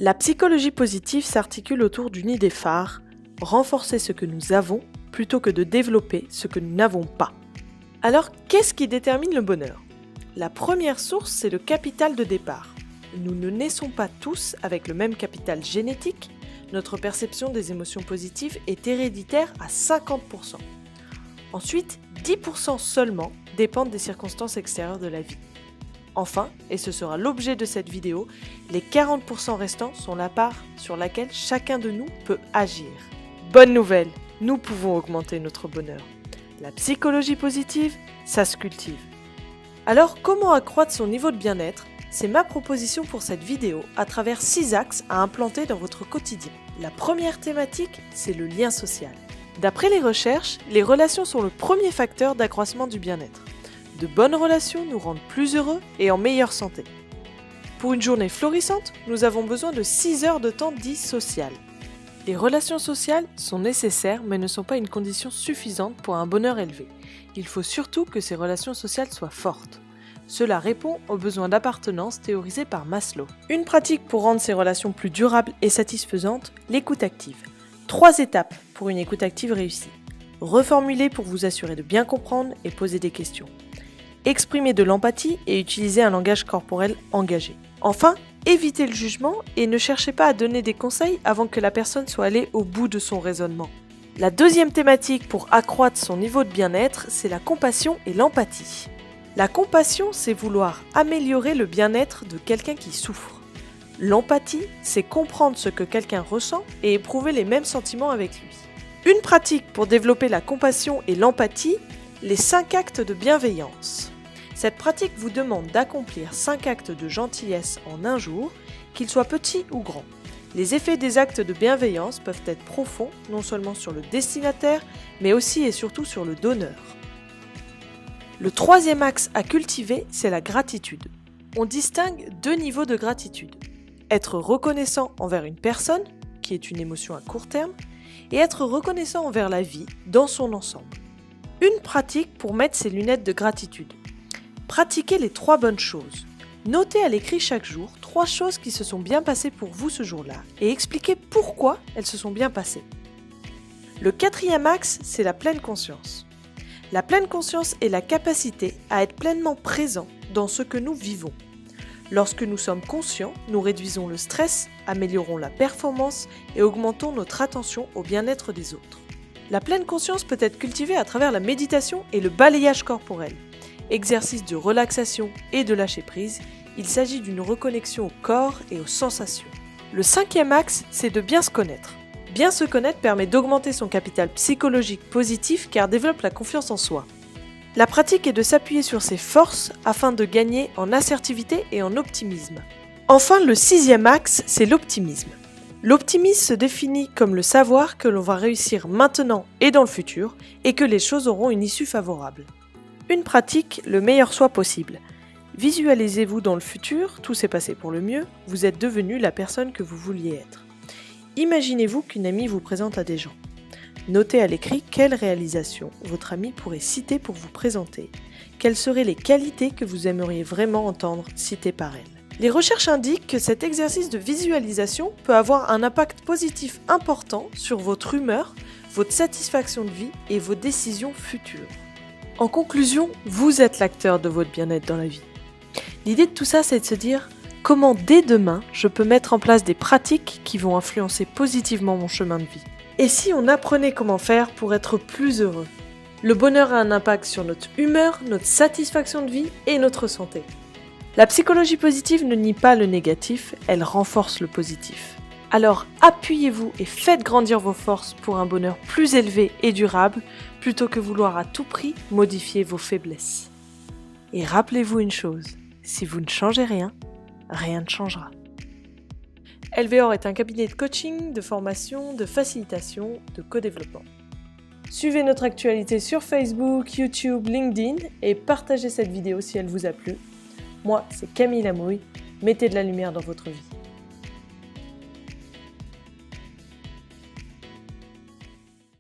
La psychologie positive s'articule autour d'une idée phare, renforcer ce que nous avons plutôt que de développer ce que nous n'avons pas. Alors, qu'est-ce qui détermine le bonheur ? La première source, c'est le capital de départ. Nous ne naissons pas tous avec le même capital génétique. Notre perception des émotions positives est héréditaire à 50%. Ensuite, 10% seulement dépendent des circonstances extérieures de la vie. Enfin, et ce sera l'objet de cette vidéo, les 40% restants sont la part sur laquelle chacun de nous peut agir. Bonne nouvelle, nous pouvons augmenter notre bonheur. La psychologie positive, ça se cultive. Alors, comment accroître son niveau de bien-être ? C'est ma proposition pour cette vidéo à travers 6 axes à implanter dans votre quotidien. La première thématique, c'est le lien social. D'après les recherches, les relations sont le premier facteur d'accroissement du bien-être. De bonnes relations nous rendent plus heureux et en meilleure santé. Pour une journée florissante, nous avons besoin de 6 heures de temps dit social. Les relations sociales sont nécessaires mais ne sont pas une condition suffisante pour un bonheur élevé. Il faut surtout que ces relations sociales soient fortes. Cela répond aux besoins d'appartenance théorisés par Maslow. Une pratique pour rendre ces relations plus durables et satisfaisantes, l'écoute active. 3 étapes pour une écoute active réussie. Reformuler pour vous assurer de bien comprendre et poser des questions. Exprimer de l'empathie et utiliser un langage corporel engagé. Enfin, évitez le jugement et ne cherchez pas à donner des conseils avant que la personne soit allée au bout de son raisonnement. La deuxième thématique pour accroître son niveau de bien-être, c'est la compassion et l'empathie. La compassion, c'est vouloir améliorer le bien-être de quelqu'un qui souffre. L'empathie, c'est comprendre ce que quelqu'un ressent et éprouver les mêmes sentiments avec lui. Une pratique pour développer la compassion et l'empathie, les 5 actes de bienveillance. Cette pratique vous demande d'accomplir 5 actes de gentillesse en un jour, qu'ils soient petits ou grands. Les effets des actes de bienveillance peuvent être profonds, non seulement sur le destinataire, mais aussi et surtout sur le donneur. Le troisième axe à cultiver, c'est la gratitude. On distingue 2 niveaux de gratitude. Être reconnaissant envers une personne, qui est une émotion à court terme, et être reconnaissant envers la vie dans son ensemble. Une pratique pour mettre ses lunettes de gratitude. Pratiquez les 3 bonnes choses. Notez à l'écrit chaque jour 3 choses qui se sont bien passées pour vous ce jour-là et expliquez pourquoi elles se sont bien passées. Le 4e axe, c'est la pleine conscience. La pleine conscience est la capacité à être pleinement présent dans ce que nous vivons. Lorsque nous sommes conscients, nous réduisons le stress, améliorons la performance et augmentons notre attention au bien-être des autres. La pleine conscience peut être cultivée à travers la méditation et le balayage corporel. Exercice de relaxation et de lâcher prise, il s'agit d'une reconnexion au corps et aux sensations. Le 5e axe, c'est de bien se connaître. Bien se connaître permet d'augmenter son capital psychologique positif car développe la confiance en soi. La pratique est de s'appuyer sur ses forces afin de gagner en assertivité et en optimisme. Enfin, le 6e axe, c'est l'optimisme. L'optimisme se définit comme le savoir que l'on va réussir maintenant et dans le futur et que les choses auront une issue favorable. Une pratique, le meilleur soi possible. Visualisez-vous dans le futur, tout s'est passé pour le mieux, vous êtes devenu la personne que vous vouliez être. Imaginez-vous qu'une amie vous présente à des gens. Notez à l'écrit quelles réalisations votre amie pourrait citer pour vous présenter. Quelles seraient les qualités que vous aimeriez vraiment entendre citées par elle. Les recherches indiquent que cet exercice de visualisation peut avoir un impact positif important sur votre humeur, votre satisfaction de vie et vos décisions futures. En conclusion, vous êtes l'acteur de votre bien-être dans la vie. L'idée de tout ça, c'est de se dire comment dès demain, je peux mettre en place des pratiques qui vont influencer positivement mon chemin de vie. Et si on apprenait comment faire pour être plus heureux ? Le bonheur a un impact sur notre humeur, notre satisfaction de vie et notre santé. La psychologie positive ne nie pas le négatif, elle renforce le positif. Alors appuyez-vous et faites grandir vos forces pour un bonheur plus élevé et durable, plutôt que vouloir à tout prix modifier vos faiblesses. Et rappelez-vous une chose, si vous ne changez rien, rien ne changera. LVOR est un cabinet de coaching, de formation, de facilitation, de co-développement. Suivez notre actualité sur Facebook, YouTube, LinkedIn et partagez cette vidéo si elle vous a plu. Moi, c'est Camille Lamouille. Mettez de la lumière dans votre vie.